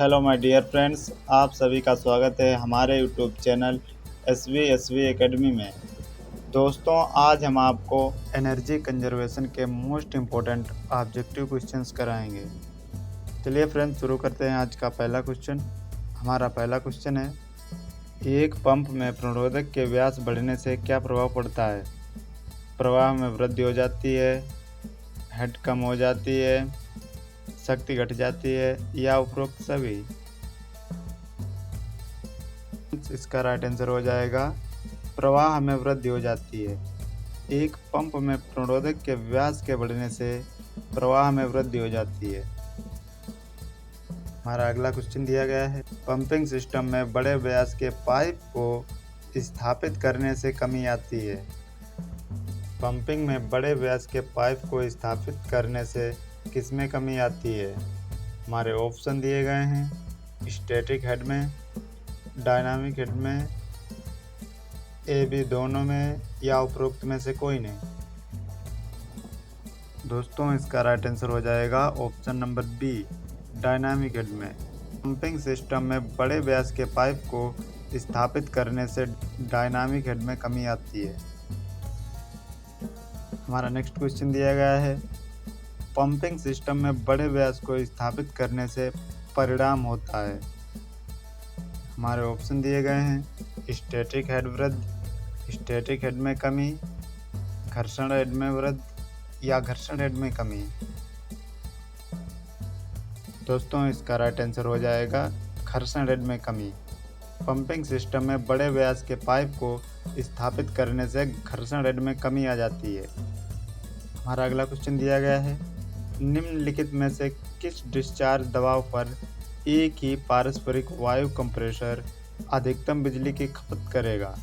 Hello my dear friends, आप सभी का स्वागत है हमारे यूट्यूब चैनल एसवी एकेडमी में। दोस्तों, आज हम आपको एनर्जी कंजर्वेशन के मोस्ट इम्पोर्टेंट ऑब्जेक्टिव क्वेश्चंस कराएंगे। चलिए फ्रेंड्स, शुरू करते हैं आज का पहला क्वेश्चन। हमारा पहला क्वेश्चन है, एक पंप में प्रणोदक के व्यास बढ़ने से क्या प्रभाव पड़ता है? प्रवाह में वृद्धि हो जाती है, हेड कम हो जाती है, शक्ति घट जाती है या उपरोक्त सभी? इसका राइट आंसर हो जाएगा प्रवाह में वृद्धि हो जाती है। एक पंप में प्रणोदक के व्यास के बढ़ने से प्रवाह में वृद्धि हो जाती है। हमारा अगला क्वेश्चन दिया गया है, पंपिंग सिस्टम में बड़े व्यास के पाइप को स्थापित करने से कमी आती है। पंपिंग में बड़े व्यास के पाइप को स्थापित करने से किसमें कमी आती है? हमारे ऑप्शन दिए गए हैं, स्टैटिक हेड में, डायनामिक हेड में, ए बी दोनों में या उपरोक्त में से कोई नहीं। दोस्तों, इसका राइट आंसर हो जाएगा option number B, dynamic head में। पंपिंग सिस्टम में बड़े व्यास के पाइप को स्थापित करने से डायनामिक हेड में कमी आती है। हमारा नेक्स्ट क्वेश्चन दिया गया है, पंपिंग सिस्टम में बड़े व्यास को स्थापित करने से परिणाम होता है। हमारे ऑप्शन दिए गए हैं, स्टैटिक हेड वृद्धि, स्टैटिक हेड में कमी, घर्षण हेड में वृद्धि या घर्षण हेड में कमी। दोस्तों, इसका राइट आंसर हो जाएगा घर्षण हेड में कमी। पंपिंग सिस्टम में बड़े व्यास के पाइप को स्थापित करने से घर्षण हेड में कमी आ जाती है। हमारा अगला क्वेश्चन दिया गया है, निम्नलिखित में से किस डिस्चार्ज दबाव पर एक ही पारस्परिक वायु कंप्रेसर अधिकतम बिजली की खपत करेगा?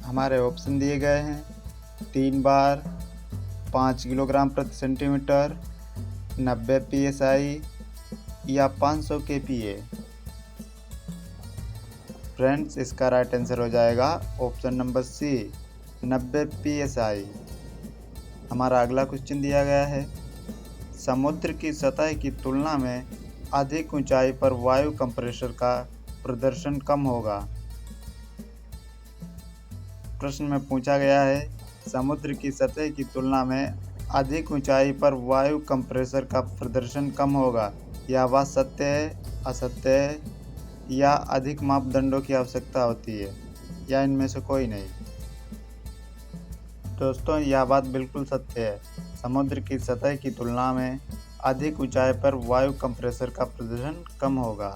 हमारे ऑप्शन दिए गए हैं, 3 बार, 5 किलोग्राम प्रति सेंटीमीटर, 90 psi या 500 kPa। फ्रेंड्स, इसका राइट आंसर हो जाएगा ऑप्शन नंबर सी, 90 psi। हमारा अगला क्वेश्चन दिया गया है, समुद्र की सतह की तुलना में अधिक ऊंचाई पर वायु कंप्रेसर का प्रदर्शन कम होगा। प्रश्न में पूछा गया है, समुद्र की सतह की तुलना में अधिक ऊंचाई पर वायु कंप्रेसर का प्रदर्शन कम होगा। यह बात सत्य है, असत्य है या अधिक मापदंडों की आवश्यकता होती है या इनमें से कोई नहीं? दोस्तों, यह बात बिल्कुल सत्य है। समुद्र की सतह की तुलना में अधिक ऊंचाई पर वायु कंप्रेसर का प्रदर्शन कम होगा।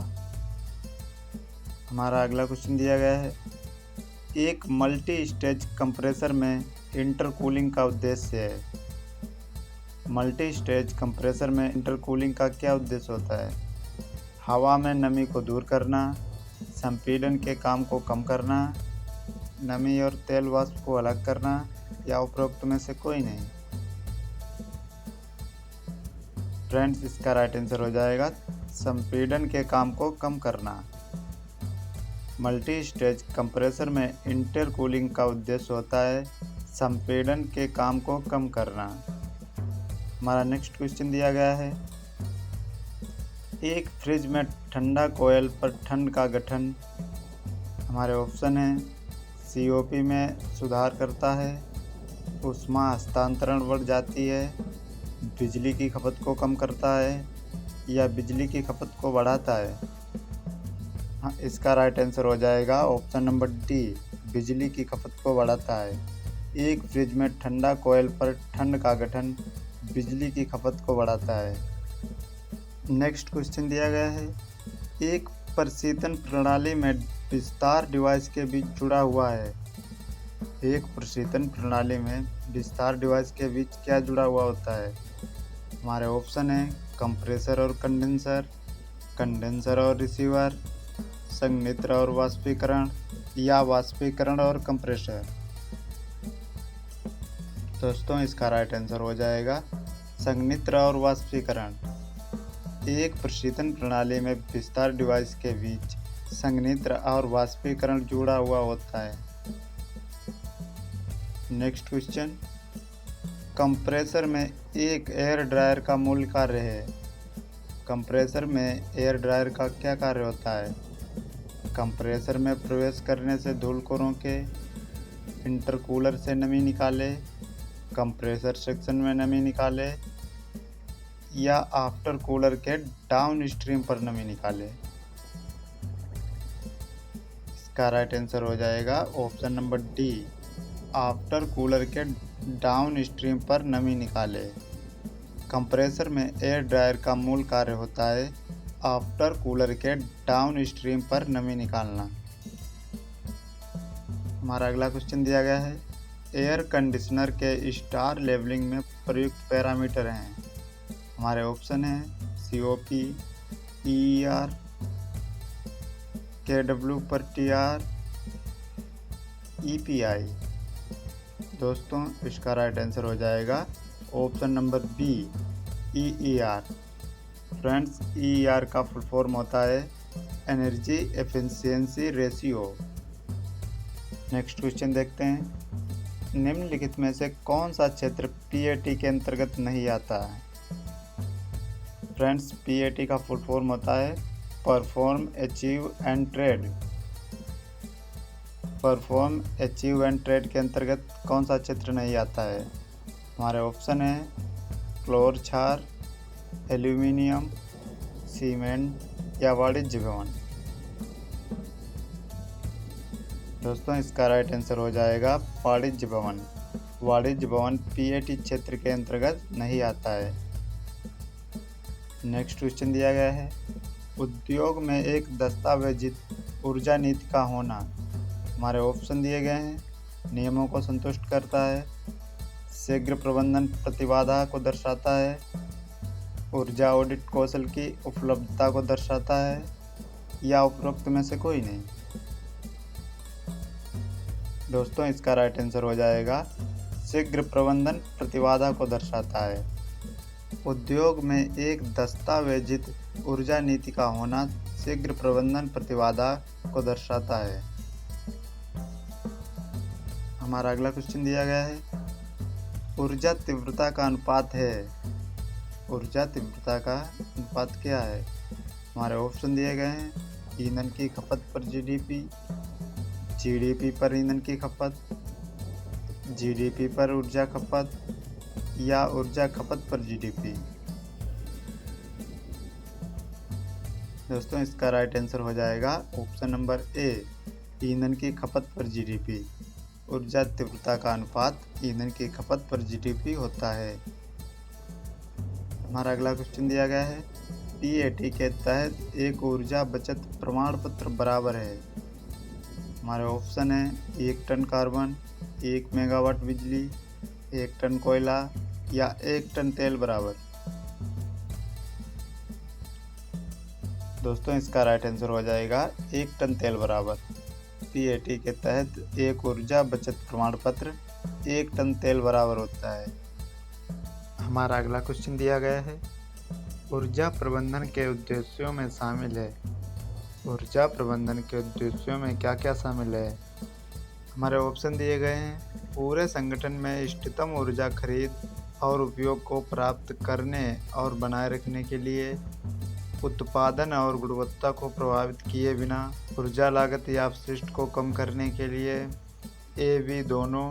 हमारा अगला क्वेश्चन दिया गया है, एक मल्टी स्टेज कंप्रेसर में इंटरकूलिंग का उद्देश्य है। मल्टी स्टेज कंप्रेसर में इंटरकूलिंग का क्या उद्देश्य होता है? हवा में नमी को दूर करना, संपीड़न के काम को कम करना, नमी और तेल वाष्प को अलग करना या उपरोक्त में से कोई नहीं? फ्रेंड्स, इसका राइट आंसर हो जाएगा संपीड़न के काम को कम करना। मल्टी स्टेज कंप्रेसर में इंटरकूलिंग का उद्देश्य होता है संपीड़न के काम को कम करना। हमारा नेक्स्ट क्वेश्चन दिया गया है, एक फ्रिज में ठंडा कोयल पर ठंड का गठन, हमारे ऑप्शन हैं, सीओपी में सुधार करता है, ऊष्मा हस्तांतरण बढ़ जाती है, बिजली की खपत को कम करता है या बिजली की खपत को बढ़ाता है? हाँ, इसका राइट आंसर हो जाएगा ऑप्शन नंबर डी, बिजली की खपत को बढ़ाता है। एक फ्रिज में ठंडा कोयल पर ठंड का गठन बिजली की खपत को बढ़ाता है। नेक्स्ट क्वेश्चन दिया गया है, एक प्रशीतन प्रणाली में विस्तार डिवाइस के बीच जुड़ा हुआ है। एक प्रशीतन प्रणाली में विस्तार डिवाइस के बीच क्या जुड़ा हुआ होता है? हमारे ऑप्शन हैं, कंप्रेसर और कंडेंसर, कंडेंसर और रिसीवर, संघनित्र और वाष्पीकरण या वाष्पीकरण और कंप्रेसर। दोस्तों, इसका राइट आंसर हो जाएगा संघनित्र और वाष्पीकरण। एक प्रशीतन प्रणाली में विस्तार डिवाइस के बीच संघनित्र और वाष्पीकरण जुड़ा हुआ होता है। नेक्स्ट क्वेश्चन, कंप्रेसर में एक एयर ड्रायर का मूल कार्य है। कंप्रेसर में एयर ड्रायर का क्या कार्य होता है? कंप्रेसर में प्रवेश करने से धूल को रोके, इंटरकूलर से नमी निकाले, कंप्रेसर सेक्शन में नमी निकाले या आफ्टर कूलर के डाउन स्ट्रीम पर नमी निकाले। इसका राइट आंसर हो जाएगा option number D, after cooler के डाउन स्ट्रीम पर नमी निकाले। कंप्रेसर में एयर ड्रायर का मूल कार्य होता है आफ्टर कूलर के डाउन स्ट्रीम पर नमी निकालना। हमारा अगला क्वेश्चन दिया गया है, एयर कंडीशनर के स्टार लेवलिंग में प्रयुक्त पैरामीटर हैं। हमारे ऑप्शन हैं COP, EER, kW/TR, EPI। दोस्तों इसका राइट आंसर हो जाएगा option number B, EER। Friends, EER का फुल फॉर्म होता है energy efficiency ratio. Next question देखते हैं, निम्नलिखित में से कौन सा क्षेत्र PAT के अंतर्गत नहीं आता है? फ्रेंड्स, PAT का फुल फॉर्म होता है perform, achieve and trade. Perform, achieve and trade के अंतर्गत कौन सा क्षेत्र नहीं आता है? हमारे ऑप्शन है क्लोर क्षार, एल्यूमिनियम, सीमेंट या वाणिज्य भवन। दोस्तों इसका राइट आंसर हो जाएगा वाणिज्य भवन। वाणिज्य भवन PAT क्षेत्र के अंतर्गत नहीं आता है। नेक्स्ट क्वेश्चन दिया गया है, उद्योग में एक दस्तावेजित ऊर्जा नीति का होना। हमारे ऑप्शन दिए गए हैं, नियमों को संतुष्ट करता है, शीघ्र प्रबंधन प्रतिबाधा को दर्शाता है, ऊर्जा ऑडिट कौशल की उपलब्धता को दर्शाता है या उपरोक्त में से कोई नहीं। दोस्तों इसका राइट आंसर हो जाएगा शीघ्र प्रबंधन प्रतिबाधा को दर्शाता है। उद्योग में एक दस्तावेजित ऊर्जा नीति का होना शीघ्र प्रबंधन प्रतिबाधा को दर्शाता है। हमारा अगला क्वेश्चन दिया गया है, ऊर्जा तीव्रता का अनुपात है। ऊर्जा तीव्रता का अनुपात क्या है? हमारे ऑप्शन दिए गए हैं, ईंधन की खपत पर GDP, GDP पर ईंधन की खपत, GDP पर ऊर्जा खपत या ऊर्जा खपत पर GDP। दोस्तों इसका राइट आंसर हो जाएगा ऑप्शन नंबर ए, ईंधन की खपत पर GDP। ऊर्जा तीव्रता का अनुपात ईंधन की खपत पर GDP होता है। हमारा अगला क्वेश्चन दिया गया है, PAT के तहत एक ऊर्जा बचत प्रमाण पत्र बराबर है। हमारे ऑप्शन है 1 टन कार्बन, 1 मेगावाट बिजली, 1 टन कोयला या 1 टन तेल बराबर। दोस्तों इसका राइट आंसर हो जाएगा 1 टन तेल बराबर। PAT के तहत एक ऊर्जा बचत प्रमाण पत्र 1 टन तेल बराबर होता है। हमारा अगला क्वेश्चन दिया गया है, ऊर्जा प्रबंधन के उद्देश्यों में शामिल है। ऊर्जा प्रबंधन के उद्देश्यों में क्या क्या शामिल है? हमारे ऑप्शन दिए गए हैं, पूरे संगठन में इष्टतम ऊर्जा खरीद और उपयोग को प्राप्त करने और बनाए रखने के लिए, उत्पादन और गुणवत्ता को प्रभावित किए बिना, ऊर्जा लागत या अपशिष्ट को कम करने के लिए, A, B दोनों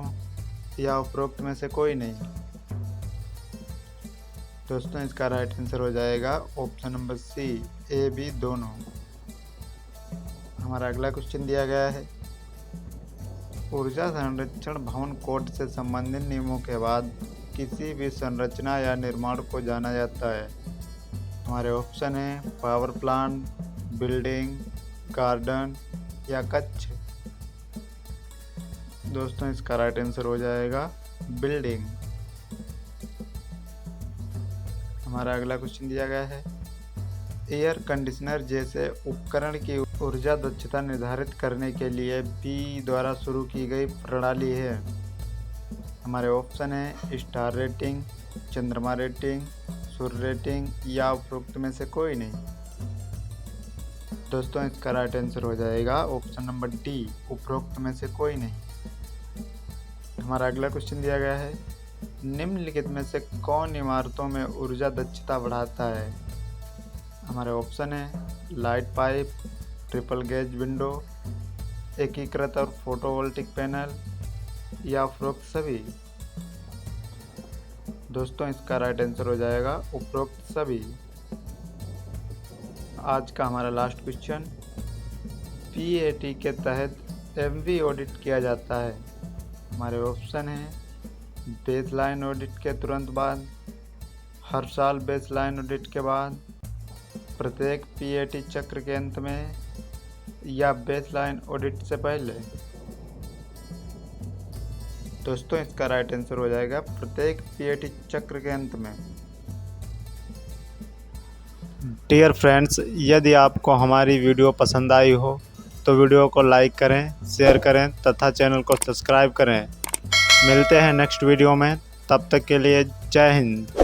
या उपरोक्त में से कोई नहीं। दोस्तों इसका राइट आंसर हो जाएगा option number C, A, B दोनों। हमारा अगला क्वेश्चन दिया गया है, ऊर्जा संरक्षण भवन कोड से संबंधित नियमों के बाद किसी भी संरचना या निर्माण को जाना जाता है। हमारे ऑप्शन है पावर प्लांट, बिल्डिंग, गार्डन या कच्छ। दोस्तों इसका राइट आंसर हो जाएगा बिल्डिंग। हमारा अगला क्वेश्चन दिया गया है, एयर कंडीशनर जैसे उपकरण की ऊर्जा दक्षता निर्धारित करने के लिए बी द्वारा शुरू की गई प्रणाली है। हमारे ऑप्शन है स्टार रेटिंग, चंद्रमा रेटिंग, सूर्य रेटिंग या उपरोक्त में से कोई नहीं। दोस्तों इसका राइट आंसर हो जाएगा ऑप्शन नंबर डी, उपरोक्त में से कोई नहीं। हमारा अगला क्वेश्चन दिया गया है, निम्नलिखित में से कौन इमारतों में ऊर्जा दक्षता बढ़ाता है? हमारे ऑप्शन है light pipe, triple gauge window, एकीकृत और फोटोवोल्टिक पैनल या उपरोक्त सभी। दोस्तों इसका राइट आंसर हो जाएगा उपरोक्त सभी। आज का हमारा लास्ट क्वेश्चन, पीएटी के तहत एमवी ऑडिट किया जाता है। हमारे ऑप्शन है बेसलाइन ऑडिट के तुरंत बाद, हर साल बेसलाइन ऑडिट के बाद, प्रत्येक पीएटी चक्र के अंत में या बेसलाइन ऑडिट से पहले। दोस्तों इसका राइट आंसर हो जाएगा प्रत्येक पीएटी चक्र के अंत में। डियर फ्रेंड्स, यदि आपको हमारी वीडियो पसंद आई हो तो वीडियो को लाइक करें, शेयर करें तथा चैनल को सब्सक्राइब करें। मिलते हैं नेक्स्ट वीडियो में, तब तक के लिए जय हिंद।